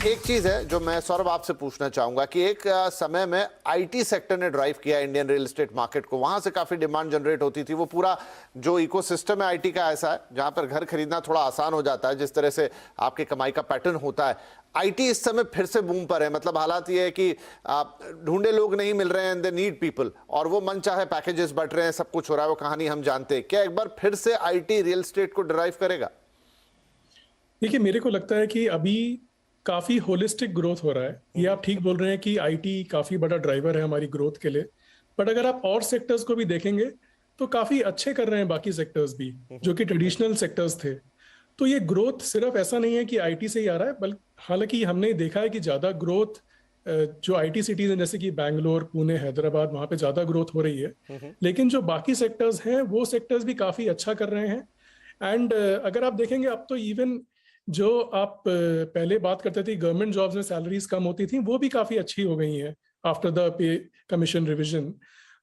एक चीज है जो मैं सौरभ आपसे पूछना चाहूंगा कि एक समय में आईटी सेक्टर ने ड्राइव किया इंडियन रियल एस्टेट मार्केट को, वहां से काफी डिमांड जनरेट होती थी। वो पूरा जो इकोसिस्टम है आईटी का ऐसा है जहां पर घर खरीदना थोड़ा आसान हो जाता है, जिस तरह से आपके कमाई का पैटर्न होता है। आईटी इस समय फिर से बूम पर है, मतलब हालात ये है कि ढूंढे लोग नहीं मिल रहे हैं, दे नीड पीपल, और वो मन चाहे पैकेजेस बट रहे हैं, सब कुछ हो रहा है, वो कहानी हम जानते हैं। क्या एक बार फिर से आईटी रियल एस्टेट को ड्राइव करेगा? देखिए, मेरे को लगता है कि अभी काफी होलिस्टिक ग्रोथ हो रहा है। ये आप ठीक बोल रहे हैं कि आईटी काफी बड़ा ड्राइवर है हमारी ग्रोथ के लिए, बट अगर आप और सेक्टर्स को भी देखेंगे तो काफी अच्छे कर रहे हैं बाकी सेक्टर्स भी, जो कि ट्रेडिशनल सेक्टर्स थे। तो ये ग्रोथ सिर्फ ऐसा नहीं है कि आईटी से ही आ रहा है, बल्कि हालांकि हमने देखा है कि ज्यादा ग्रोथ जो आईटी सिटीज हैं जैसे कि बैंगलोर, पुणे, हैदराबाद, वहां पे ज्यादा ग्रोथ हो रही है। लेकिन जो बाकी सेक्टर्स हैं वो सेक्टर्स भी काफी अच्छा कर रहे हैं। एंड अगर आप देखेंगे अब तो इवन जो आप पहले बात करते थे गवर्नमेंट जॉब्स में सैलरीज कम होती थी, वो भी काफी अच्छी हो गई हैं after the pay commission revision.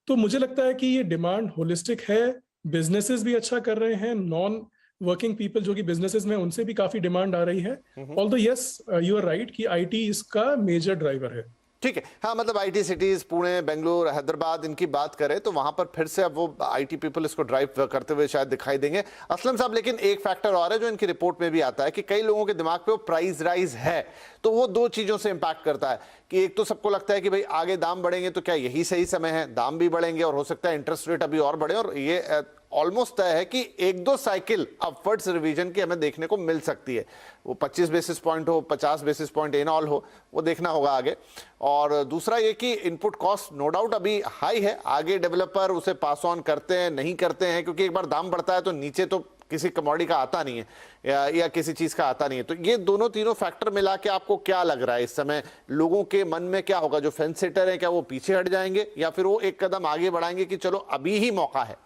तो मुझे लगता है कि ये डिमांड होलिस्टिक है। बिजनेसेस भी अच्छा कर रहे हैं, नॉन वर्किंग पीपल जो कि बिजनेसेस में, उनसे भी काफी डिमांड आ रही है। Although yes, you are right कि आईटी इसका मेजर ड्राइवर है। ठीक है, हाँ, मतलब आईटी सिटीज पुणे, बेंगलुरु, हैदराबाद, इनकी बात करें तो वहां पर फिर से अब वो आईटी पीपल इसको ड्राइव करते हुए शायद दिखाई देंगे। असलम साहब, लेकिन एक फैक्टर और है जो इनकी रिपोर्ट में भी आता है कि कई लोगों के दिमाग पे वो प्राइस राइज है, तो वो दो चीजों से इंपैक्ट करता है कि एक तो सबको लगता है कि भाई आगे दाम बढ़ेंगे तो क्या यही सही समय है, दाम भी बढ़ेंगे और हो सकता है इंटरेस्ट रेट अभी और बढ़े, और ये ऑलमोस्ट तय है कि एक दो साइकिल अपवर्ड्स रिवीजन की हमें देखने को मिल सकती है। वो 25 बेसिस पॉइंट हो, 50 बेसिस पॉइंट इन ऑल हो, वो देखना होगा आगे। और दूसरा ये कि इनपुट कॉस्ट नो डाउट अभी हाई है, आगे डेवलपर उसे पास ऑन करते हैं नहीं करते हैं, क्योंकि एक बार दाम बढ़ता है तो नीचे तो किसी कमोडिटी का आता नहीं है या किसी चीज का आता नहीं है। तो ये दोनों तीनों फैक्टर मिला के आपको क्या लग रहा है इस समय लोगों के मन में क्या होगा? जो फेंस सिटर है क्या वो पीछे हट जाएंगे या फिर वो एक कदम आगे बढ़ाएंगे कि चलो अभी ही मौका है?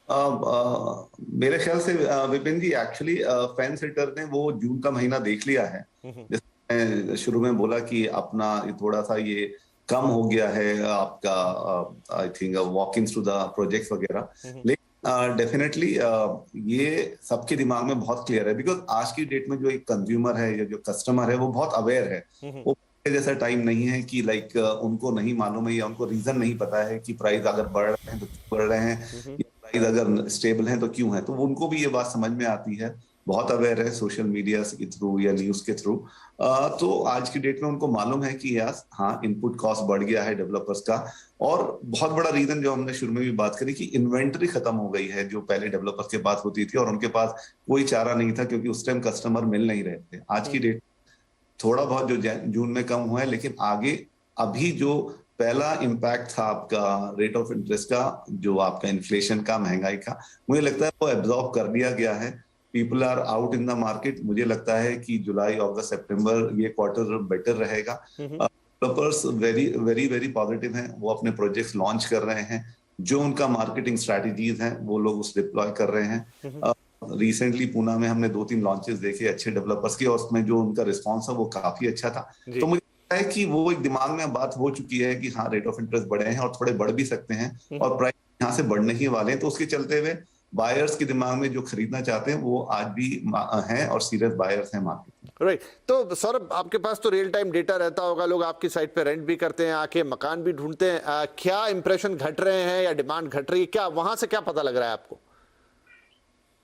मेरे ख्याल से विपिन जी, एक्चुअली फैन सिटर ने वो जून का महीना देख लिया है। जैसे मैं शुरू में बोला कि अपना थोड़ा सा ये कम हो गया है आपका, I think walk in to the projects वगैरह, लेकिन डेफिनेटली ये सबके दिमाग में बहुत क्लियर है, बिकॉज आज की डेट में जो एक कंज्यूमर है या जो कस्टमर है वो बहुत अवेयर है। वो जैसा टाइम नहीं है कि लाइक उनको नहीं मालूम है या उनको रीजन नहीं पता है कि प्राइस अगर बढ़ रहे हैं तो क्यों बढ़ रहे हैं, प्राइस अगर स्टेबल है तो क्यों है। तो उनको भी ये बात समझ में आती है, बहुत अवेयर है सोशल मीडिया के थ्रू या न्यूज के थ्रू। तो आज की डेट में उनको मालूम है कि यार हाँ, इनपुट कॉस्ट बढ़ गया है डेवलपर्स का। और बहुत बड़ा रीजन जो हमने शुरू में भी बात करी कि इन्वेंट्री खत्म हो गई है, जो पहले डेवलपर्स के पास होती थी और उनके पास कोई चारा नहीं था क्योंकि उस टाइम कस्टमर मिल नहीं रहे थे। आज की डेट थोड़ा बहुत जो जून में कम हुआ है, लेकिन आगे अभी जो पहला इम्पैक्ट था आपका रेट ऑफ इंटरेस्ट का, जो आपका इन्फ्लेशन का, महंगाई का, मुझे लगता है वो एब्जॉर्ब कर लिया गया है। People are out in the market. मुझे लगता है कि जुलाई, अगस्त, सितंबर ये क्वार्टर बेटर रहेगा। Developers very very very positive हैं, वो अपने प्रोजेक्ट्स लॉन्च कर रहे हैं, जो उनका मार्केटिंग स्ट्रैटेजीज हैं वो लोग उस डिप्लॉय कर रहे हैं। रिसेंटली पूना में हमने 2-3 लॉन्चेस देखे अच्छे डेवलपर्स के, और उसमें जो उनका रिस्पॉन्स है वो काफी अच्छा था। तो मुझे लगता है कि वो एक दिमाग में बात हो चुकी है कि हाँ, रेट ऑफ इंटरेस्ट बढ़े हैं और थोड़े बढ़ भी सकते हैं और प्राइस यहाँ से बढ़ने ही वाले हैं। तो उसके चलते हुए बायर्स के दिमाग में जो खरीदना चाहते हैं वो आज भी हैं और सीरियस बायर्स हैं मार्केट में। राइट। तो सौरभ, आपके पास तो रियल टाइम डेटा रहता होगा, लोग आपकी साइट पे रेंट भी करते हैं, आके मकान भी ढूंढते हैं, क्या इंप्रेशन घट रहे हैं या डिमांड घट रही है? क्या वहां से क्या पता लग रहा है आपको?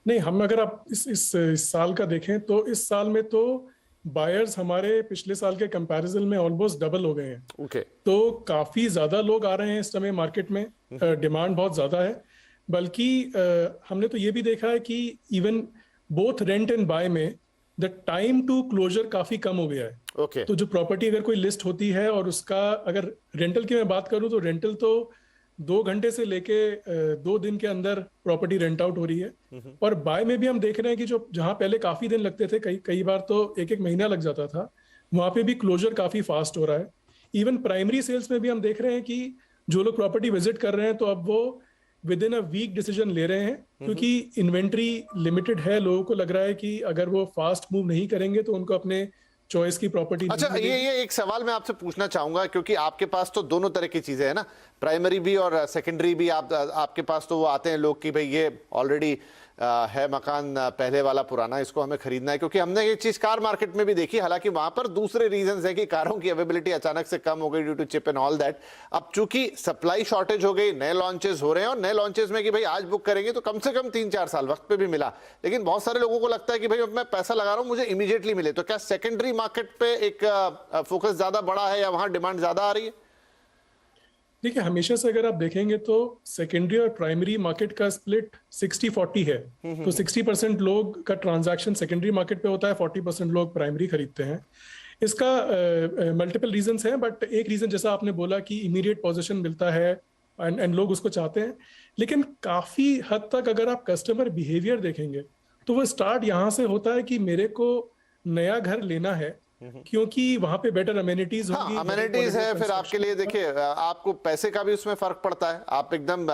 नहीं, हम अगर आप इस साल का देखें तो इस साल में तो बायर्स हमारे पिछले साल के कंपैरिजन में ऑलमोस्ट डबल हो गए हैं। ओके। तो काफी ज्यादा लोग आ रहे हैं इस समय मार्केट में, डिमांड बहुत ज्यादा है। बल्कि हमने तो ये भी देखा है कि even both rent and buy में द टाइम टू क्लोजर काफी कम हो गया है। ओके। तो जो प्रॉपर्टी अगर कोई लिस्ट होती है और उसका अगर रेंटल की मैं बात करूं तो रेंटल तो 2 घंटे से लेके 2 दिन के अंदर प्रॉपर्टी रेंट आउट हो रही है। और बाय में भी हम देख रहे हैं कि जो जहां पहले काफी दिन लगते थे, कई बार तो 1-1 महीना लग जाता था, वहां पे भी क्लोजर काफी फास्ट हो रहा है। इवन प्राइमरी सेल्स में भी हम देख रहे हैं कि जो लोग प्रॉपर्टी विजिट कर रहे हैं तो अब वो within a week decision ले रहे हैं, क्योंकि इन्वेंट्री लिमिटेड है। लोगों को लग रहा है कि अगर वो फास्ट मूव नहीं करेंगे तो उनको अपने चॉइस की प्रॉपर्टी। अच्छा, ये एक सवाल मैं आपसे पूछना चाहूंगा, क्योंकि आपके पास तो दोनों तरह की चीजें हैं ना, प्राइमरी भी और सेकेंडरी भी। आपके पास तो वो आते हैं लोग कि भाई ये ऑलरेडी है मकान पहले वाला पुराना, इसको हमें खरीदना है, क्योंकि हमने ये चीज कार मार्केट में भी देखी, हालांकि वहां पर दूसरे रीजंस हैं कि कारों की अवेलेबिलिटी अचानक से कम हो गई due to chip and all that. अब चूंकि सप्लाई शॉर्टेज हो गई, नए लॉन्चेस हो रहे हैं, और नए लॉन्चेस में कि भाई आज बुक करेंगे तो कम से कम 3-4 साल वक्त पे भी मिला, लेकिन बहुत सारे लोगों को लगता है कि भाई अब मैं पैसा लगा रहा हूं, मुझे इमीडिएटली मिले। तो क्या सेकेंडरी मार्केट पे एक फोकस ज्यादा बड़ा है या वहां डिमांड ज्यादा आ रही है? देखिए, हमेशा से अगर आप देखेंगे तो सेकेंडरी और प्राइमरी मार्केट का स्प्लिट 60-40 है। तो 60% लोग का ट्रांजैक्शन सेकेंडरी मार्केट पे होता है, 40% लोग प्राइमरी खरीदते हैं। इसका मल्टीपल रीजंस हैं, बट एक रीजन जैसा आपने बोला कि इमीडिएट पोजीशन मिलता है एंड लोग उसको चाहते हैं। लेकिन काफी हद तक अगर आप कस्टमर बिहेवियर देखेंगे तो वो स्टार्ट यहाँ से होता है कि मेरे को नया घर लेना है क्योंकि वहां पे बेटर अमेनिटीज होंगी। हाँ, अमेनिटीज है, फिर आपके लिए देखिए आपको पैसे का भी उसमें फर्क पड़ता है, आप एकदम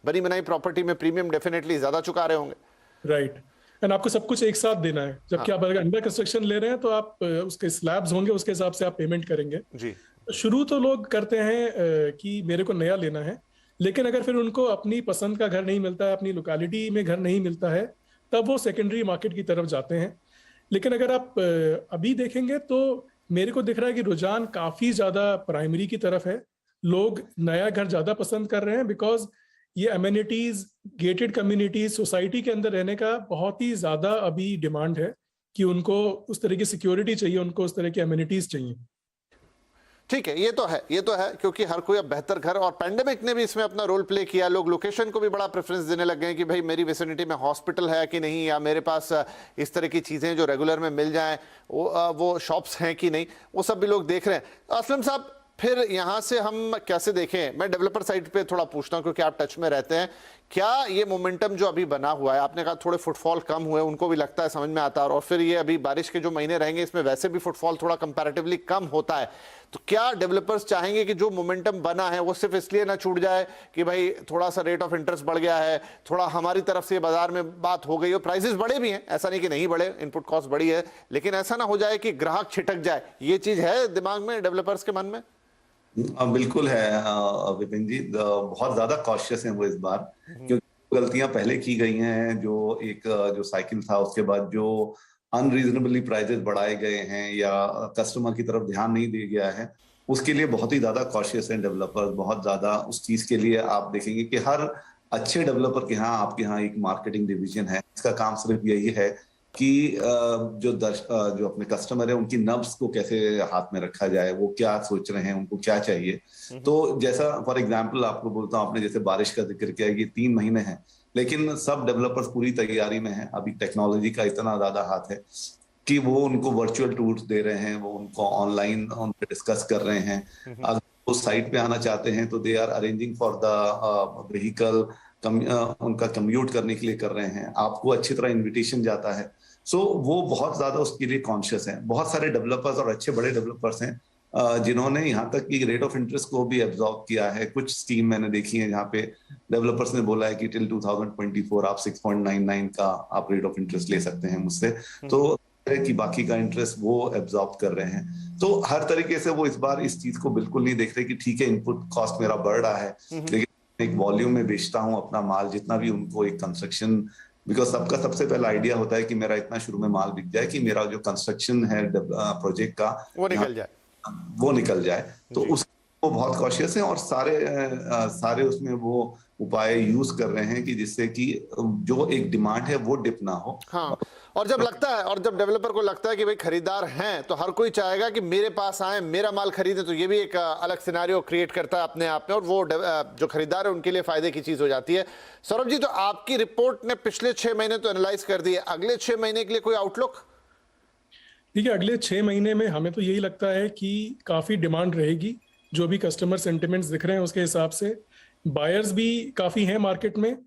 बनी बनाई प्रॉपर्टी में प्रीमियम डेफिनेटली ज्यादा चुका रहे होंगे। राइट, एंड आपको सब कुछ एक साथ देना है, जबकि आप अगर अंडर कंस्ट्रक्शन ले रहे हैं तो आप उसके स्लैब्स होंगे, उसके हिसाब से आप पेमेंट करेंगे जी। शुरू तो लोग करते हैं कि मेरे को नया लेना है, लेकिन अगर फिर उनको अपनी पसंद का घर नहीं मिलता है, अपनी लोकेलिटी में घर नहीं मिलता है, तब वो सेकेंडरी मार्केट की तरफ जाते हैं। लेकिन अगर आप अभी देखेंगे तो मेरे को दिख रहा है कि रुझान काफी ज्यादा प्राइमरी की तरफ है। लोग नया घर ज्यादा पसंद कर रहे हैं बिकॉज ये अमेनिटीज, गेटेड कम्युनिटीज, सोसाइटी के अंदर रहने का बहुत ही ज्यादा अभी डिमांड है कि उनको उस तरह की सिक्योरिटी चाहिए, उनको उस तरह की अमेनिटीज चाहिए। ठीक है, ये तो है क्योंकि हर कोई अब बेहतर घर, और पैंडेमिक ने भी इसमें अपना रोल प्ले किया। लोग लोकेशन को भी बड़ा प्रेफरेंस देने लग गए हैं कि भाई मेरी विसिनिटी में हॉस्पिटल है कि नहीं, या मेरे पास इस तरह की चीज़ें जो रेगुलर में मिल जाएं, वो शॉप्स हैं कि नहीं, वो सब भी लोग देख रहे हैं। असलम साहब, फिर यहाँ से हम कैसे देखें? मैं डेवलपर साइड पे थोड़ा पूछता हूँ क्योंकि आप टच में रहते हैं। क्या ये मोमेंटम जो अभी बना हुआ है, आपने कहा थोड़े फुटफॉल कम हुए, उनको भी लगता है, समझ में आता है, और फिर ये अभी बारिश के जो महीने रहेंगे इसमें वैसे भी फुटफॉल थोड़ा कंपैरेटिवली कम होता है, तो क्या डेवलपर्स चाहेंगे कि जो मोमेंटम बना है वो सिर्फ इसलिए ना छूट जाए कि भाई थोड़ा सा रेट ऑफ इंटरेस्ट बढ़ गया है, थोड़ा हमारी तरफ से बाजार में बात हो गई, और प्राइसेस बढ़े भी हैं, ऐसा नहीं कि नहीं बढ़े, इनपुट कॉस्ट बढ़ी है, लेकिन ऐसा ना हो जाए कि ग्राहक छिटक जाए? ये चीज है दिमाग में डेवलपर्स के मन में? बिल्कुल है विपिन जी, बहुत ज्यादा कॉशियस हैं वो इस बार, क्योंकि गलतियां पहले की गई हैं। जो साइकिल था उसके बाद जो अनरीजनेबली प्राइजेस बढ़ाए गए हैं या कस्टमर की तरफ ध्यान नहीं दिया गया है, उसके लिए बहुत ही ज्यादा कॉशियस हैं डेवलपर्स। बहुत ज्यादा उस चीज के लिए आप देखेंगे कि हर अच्छे डेवलपर के यहाँ, आपके यहाँ एक मार्केटिंग डिवीजन है, इसका काम सिर्फ यही है कि जो अपने कस्टमर है उनकी नब्ज को कैसे हाथ में रखा जाए, वो क्या सोच रहे हैं, उनको क्या चाहिए। तो जैसा फॉर एग्जांपल आपको बोलता हूँ, आपने जैसे बारिश का जिक्र किया, ये 3 महीने हैं, लेकिन सब डेवलपर्स पूरी तैयारी में हैं। अभी टेक्नोलॉजी का इतना ज्यादा हाथ है कि वो उनको वर्चुअल टूर्स दे रहे हैं, वो उनको ऑनलाइन उन पे डिस्कस कर रहे हैं। अगर वो साइट पे आना चाहते हैं तो they are arranging for the vehicle, उनका कम्यूट करने के लिए कर रहे हैं, आपको अच्छी तरह इन्विटेशन जाता है। सो वो बहुत ज्यादा उसके लिए कॉन्शियस हैं। बहुत सारे डेवलपर्स और अच्छे बड़े डेवलपर्स हैं जिन्होंने यहाँ तक कि रेट ऑफ इंटरेस्ट को भी एब्जॉर्ब किया है। कुछ स्कीम मैंने देखी है जहाँ पे डेवलपर्स ने बोला है कि टिल 2024 आप 6.99 का आप रेट ऑफ इंटरेस्ट ले सकते हैं मुझसे, तो कि बाकी का इंटरेस्ट वो एब्जॉर्ब कर रहे हैं। तो हर तरीके से वो इस बार इस चीज को बिल्कुल नहीं देख रहे कि ठीक है इनपुट कॉस्ट मेरा बढ़ रहा है, लेकिन एक वॉल्यूम में बेचता हूँ अपना माल, जितना भी उनको एक कंस्ट्रक्शन, बिकॉज सबका सबसे पहला आइडिया होता है कि मेरा इतना शुरू में माल बिक जाए कि मेरा जो कंस्ट्रक्शन है प्रोजेक्ट का वो निकल जाए। तो उसको बहुत कॉशियस है और सारे उसमें वो उपाय यूज कर रहे हैं कि जिससे कि जो एक डिमांड है वो डिप ना हो। हाँ, और जब लगता है, और जब डेवलपर को लगता है कि भाई खरीदार हैं तो हर कोई चाहेगा कि मेरे पास आए, मेरा माल खरीदे, तो ये भी एक अलग सिनेरियो क्रिएट करता है अपने आप में, और वो जो खरीदार है उनके लिए फायदे की चीज हो जाती है। सौरभ जी, तो आपकी रिपोर्ट ने पिछले 6 महीने तो एनालाइज कर दिए, अगले 6 महीने के लिए कोई आउटलुक? देखिए, अगले 6 महीने में हमें तो यही लगता है कि काफी डिमांड रहेगी, जो भी कस्टमर सेंटिमेंट्स दिख रहे हैं उसके हिसाब से। बायर्स भी काफी हैं मार्केट में,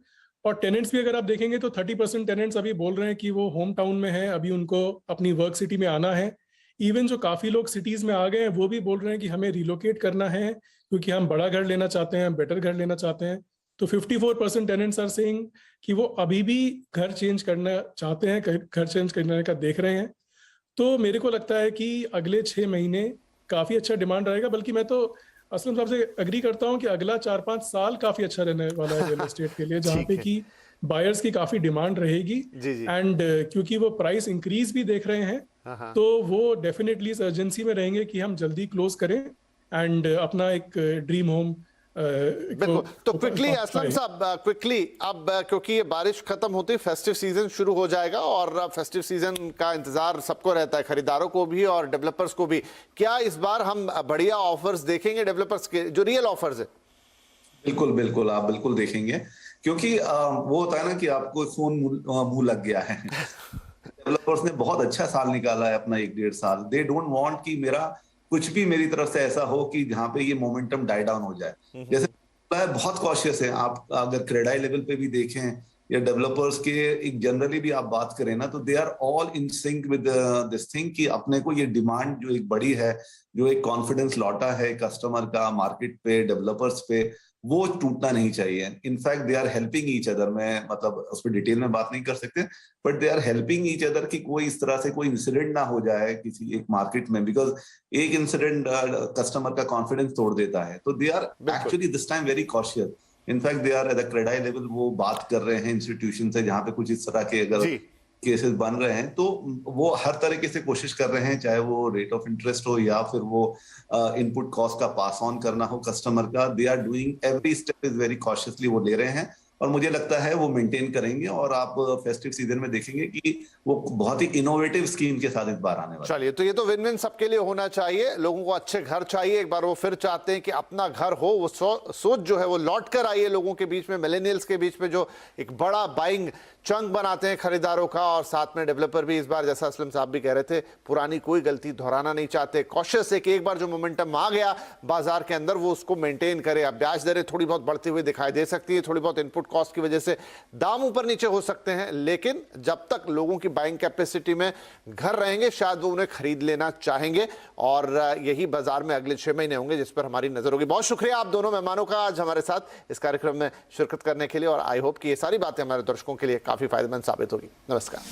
और टेनेंट्स भी अगर आप देखेंगे तो 30% टेनेंट्स अभी बोल रहे हैं कि वो होम टाउन में है, अभी उनको अपनी वर्क सिटी में आना है। इवन जो काफी लोग सिटीज में आ गए हैं वो भी बोल रहे हैं कि हमें रिलोकेट करना है क्योंकि हम बड़ा घर लेना चाहते हैं, बेटर घर लेना चाहते हैं। तो 54% टेनेंट्स आर सेइंग कि वो अभी भी घर चेंज करना चाहते हैं, घर चेंज करने का देख रहे हैं। तो मेरे को लगता है कि अगले 6 महीने काफी अच्छा डिमांड रहेगा, बल्कि मैं तो असलम साहब से अग्री करता हूं कि अगला 4-5 साल काफी अच्छा रहने वाला है रियल एस्टेट के लिए, जहाँ पे कि बायर्स की काफी डिमांड रहेगी। जी, जी। एंड क्योंकि वो प्राइस इंक्रीज भी देख रहे हैं, हाँ। तो वो डेफिनेटली इस अर्जेंसी में रहेंगे कि हम जल्दी क्लोज करें एंड अपना एक ड्रीम होम बिल्कुल। तो क्विकली असलम साहब, क्विकली अब क्योंकि ये बारिश खत्म होती, फेस्टिव सीजन शुरू हो जाएगा और फेस्टिव सीजन का इंतजार सबको रहता है, खरीदारों को भी और डेवलपर्स को भी। क्या इस बार हम बढ़िया ऑफर्स देखेंगे डेवलपर्स के, जो रियल ऑफर्स है? बिल्कुल बिल्कुल, आप बिल्कुल देखेंगे, क्योंकि वो होता है ना कि आपको फोन मुंह लग गया है। डेवलपर्स ने बहुत अच्छा साल निकाला है अपना, 1-1.5 साल। दे डोंट वांट कि मेरा कुछ भी मेरी तरफ से ऐसा हो कि जहां पे ये मोमेंटम डाई डाउन हो जाए। जैसे बहुत कॉशियस है। आप अगर क्रेडाई लेवल पे भी देखें या डेवलपर्स के एक जनरली भी आप बात करें ना, तो they are all in sync with this thing कि अपने को ये डिमांड जो एक बड़ी है, जो एक कॉन्फिडेंस लौटा है कस्टमर का मार्केट पे, डेवलपर्स पे, वो टूटना नहीं चाहिए। In fact they are helping each other. मैं मतलब उस पर डिटेल में बात नहीं कर सकते, but they are helping each other कि कोई इस तरह से कोई इंसिडेंट ना हो जाए किसी एक मार्केट में, बिकॉज एक इंसिडेंट कस्टमर का कॉन्फिडेंस तोड़ देता है। तो they are actually this time very cautious. In fact they are at the CREDAI level वो बात कर रहे हैं इंस्टीट्यूशन से जहां पे कुछ इस तरह के अगर केसेस बन रहे हैं, तो वो हर तरीके से कोशिश कर रहे हैं, चाहे वो रेट ऑफ इंटरेस्ट हो या फिर वो इनपुट कॉस्ट का पास ऑन करना हो कस्टमर का। They are doing every step is very cautiously, वो ले रहे हैं और मुझे लगता है वो मेंटेन करेंगे। और आप फेस्टिव सीजन में देखेंगे कि वो बहुत ही इनोवेटिव स्कीम के साथ इस बार आने वाला। चलिए, तो ये तो विन विन सबके लिए होना चाहिए। लोगों को अच्छे घर चाहिए, एक बार वो फिर चाहते हैं कि अपना घर हो। वो सोच जो है वो लौट कर आई है लोगों के बीच में, मिलेनियल्स के बीच में, जो एक बड़ा बाइंग चंक बनाते हैं खरीदारों का। और साथ में डेवलपर भी इस बार, जैसा असलम साहब भी कह रहे थे, पुरानी कोई गलती दोहराना नहीं चाहते। कॉशियस है कि एक बार जो मोमेंटम आ गया बाजार के अंदर वो उसको मेंटेन करे। अब ब्याज दरें थोड़ी बहुत बढ़ती हुई दिखाई दे सकती है, थोड़ी बहुत इनपुट कॉस्ट की वजह से दाम ऊपर नीचे हो सकते हैं, लेकिन जब तक लोगों की बाइंग कैपेसिटी में घर रहेंगे शायद वो उन्हें खरीद लेना चाहेंगे। और यही बाजार में अगले 6 महीने होंगे जिस पर हमारी नजर होगी। बहुत शुक्रिया आप दोनों मेहमानों का आज हमारे साथ इस कार्यक्रम में शिरकत करने के लिए, और आई होप कि ये सारी बातें हमारे दर्शकों के लिए काफी फायदेमंद साबित होगी। नमस्कार।